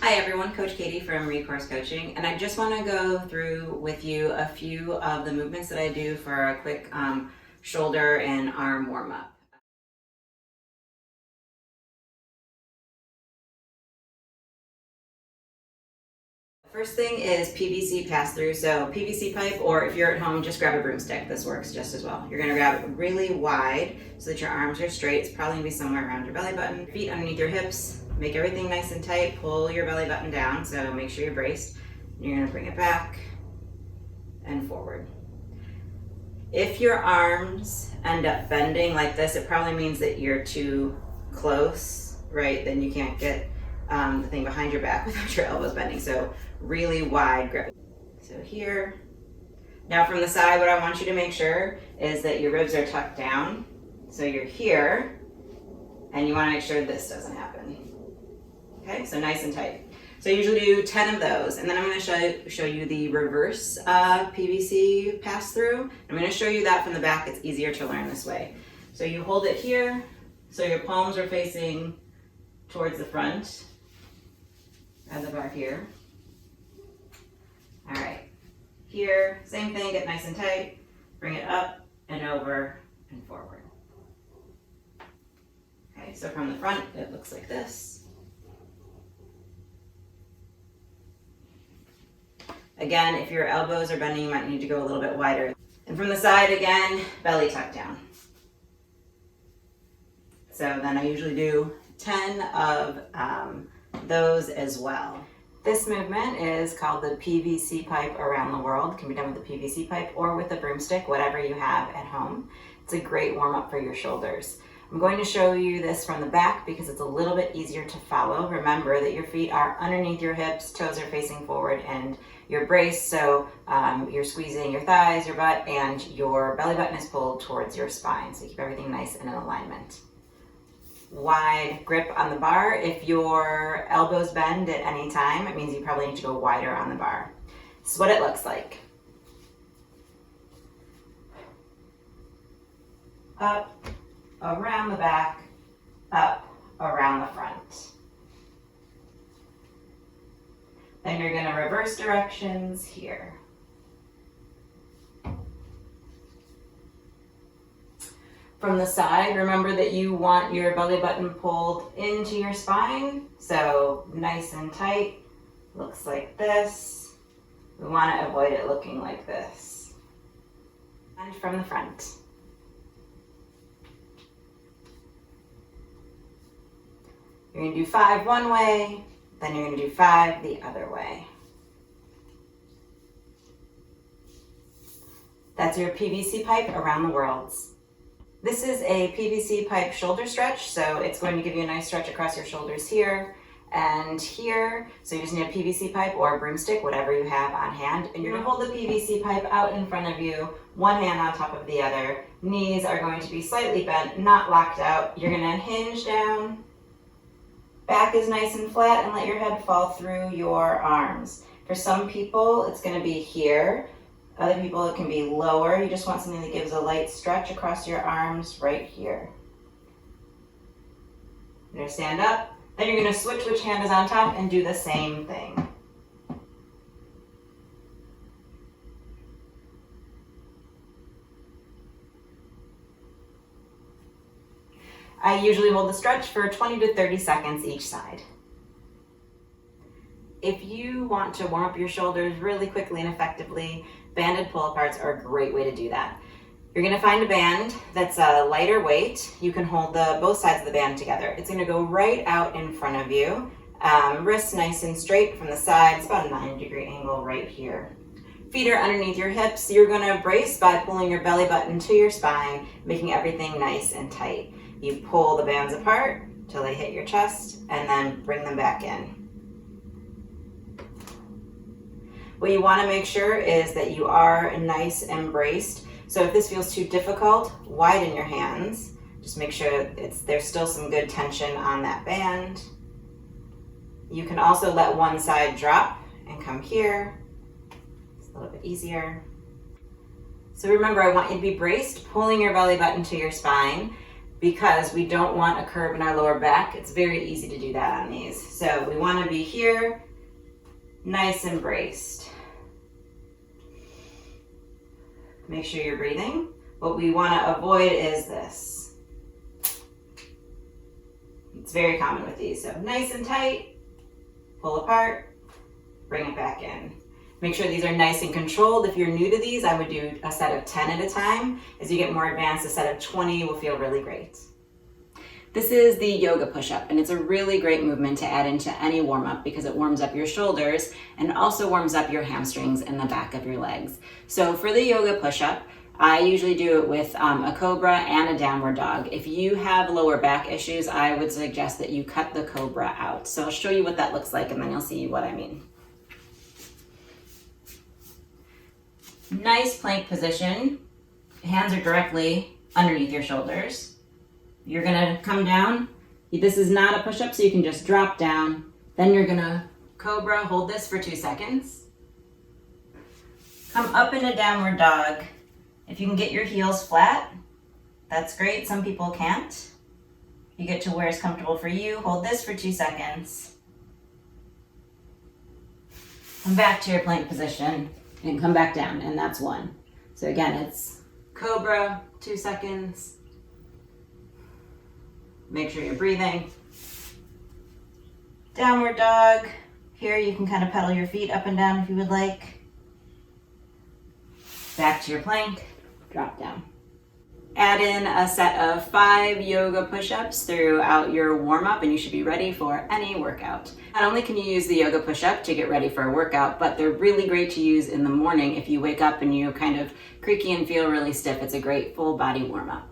Hi everyone, Coach Katie from Recourse Coaching, and I just want to go through with you a few of the movements that I do for a quick shoulder and arm warm-up. First thing is PVC Passthrough. So PVC pipe, or if you're at home, just grab a broomstick. This works just as well. You're going to grab it really wide so that your arms are straight. It's probably going to be somewhere around your belly button. Feet underneath your hips. Make everything nice and tight. Pull your belly button down, so make sure you're braced. You're going to bring it back and forward. If your arms end up bending like this, it probably means that you're too close, right? Then you can't get the thing behind your back without your elbows bending. So really wide grip. So here. Now from the side, what I want you to make sure is that your ribs are tucked down. So you're here, and you want to make sure this doesn't happen. Okay, so nice and tight. So I usually do 10 of those, and then I'm going to show you the reverse PVC pass-through. I'm going to show you that from the back. It's easier to learn this way. So you hold it here, so your palms are facing towards the front of the bar here. All right, here, same thing, get nice and tight, bring it up and over and forward. Okay, so from the front, it looks like this. Again, if your elbows are bending, you might need to go a little bit wider. And from the side, again, belly tucked down. So then I usually do 10 of those as well. This movement is called the PVC pipe around the world. It can be done with a PVC pipe or with a broomstick, whatever you have at home. It's a great warm-up for your shoulders. I'm going to show you this from the back because it's a little bit easier to follow. Remember that your feet are underneath your hips, toes are facing forward, and you're braced, so you're squeezing your thighs, your butt, and your belly button is pulled towards your spine. So keep everything nice and in alignment. Wide grip on the bar. If your elbows bend at any time, it means you probably need to go wider on the bar. This is what it looks like. Up, around the back, up, around the front. Then you're going to reverse directions here. From the side, remember that you want your belly button pulled into your spine, so nice and tight, looks like this. We want to avoid it looking like this. And from the front. You're going to do 5 one way, then you're going to do 5 the other way. That's your PVC pipe around the world. This is a PVC pipe shoulder stretch, so it's going to give you a nice stretch across your shoulders here and here. So you just need a PVC pipe or a broomstick, whatever you have on hand. And you're going to hold the PVC pipe out in front of you, one hand on top of the other. Knees are going to be slightly bent, not locked out. You're going to hinge down. Back is nice and flat, and let your head fall through your arms. For some people, it's going to be here. Other people, it can be lower. You just want something that gives a light stretch across your arms right here. You're going to stand up. Then you're going to switch which hand is on top and do the same thing. I usually hold the stretch for 20 to 30 seconds each side. If you want to warm up your shoulders really quickly and effectively, banded pull-aparts are a great way to do that. You're going to find a band that's a lighter weight. You can hold both sides of the band together. It's going to go right out in front of you. Wrists nice and straight from the side. It's about a 90-degree angle right here. Feet are underneath your hips. You're going to brace by pulling your belly button to your spine, making everything nice and tight. You pull the bands apart till they hit your chest, and then bring them back in. What you want to make sure is that you are nice and braced. So if this feels too difficult, widen your hands. Just make sure there's still some good tension on that band. You can also let one side drop and come here. It's a little bit easier. So remember, I want you to be braced, pulling your belly button to your spine. because we don't want a curve in our lower back. It's very easy to do that on these. So we want to be here, nice and braced. Make sure you're breathing. What we want to avoid is this. It's very common with these. So nice and tight, pull apart, bring it back in. Make sure these are nice and controlled. If you're new to these, I would do a set of 10 at a time. As you get more advanced, a set of 20 will feel really great. This is the yoga push-up, and it's a really great movement to add into any warm-up because it warms up your shoulders and also warms up your hamstrings and the back of your legs. So for the yoga push-up, I usually do it with a cobra and a downward dog. If you have lower back issues, I would suggest that you cut the cobra out. So I'll show you what that looks like and then you'll see what I mean. Nice plank position. Hands are directly underneath your shoulders. You're gonna come down. This is not a push-up, so you can just drop down. Then you're gonna cobra, hold this for 2 seconds. Come up in a downward dog. If you can get your heels flat, that's great. Some people can't. You get to where it's comfortable for you. Hold this for 2 seconds. Come back to your plank position and come back down, and that's 1. So again, it's cobra, 2 seconds. Make sure you're breathing. Downward dog. Here you can kind of pedal your feet up and down if you would like. Back to your plank, drop down. Add in a set of 5 yoga push-ups throughout your warm-up and you should be ready for any workout. Not only can you use the yoga push-up to get ready for a workout, but they're really great to use in the morning if you wake up and you kind of creaky and feel really stiff. It's a great full body warm-up.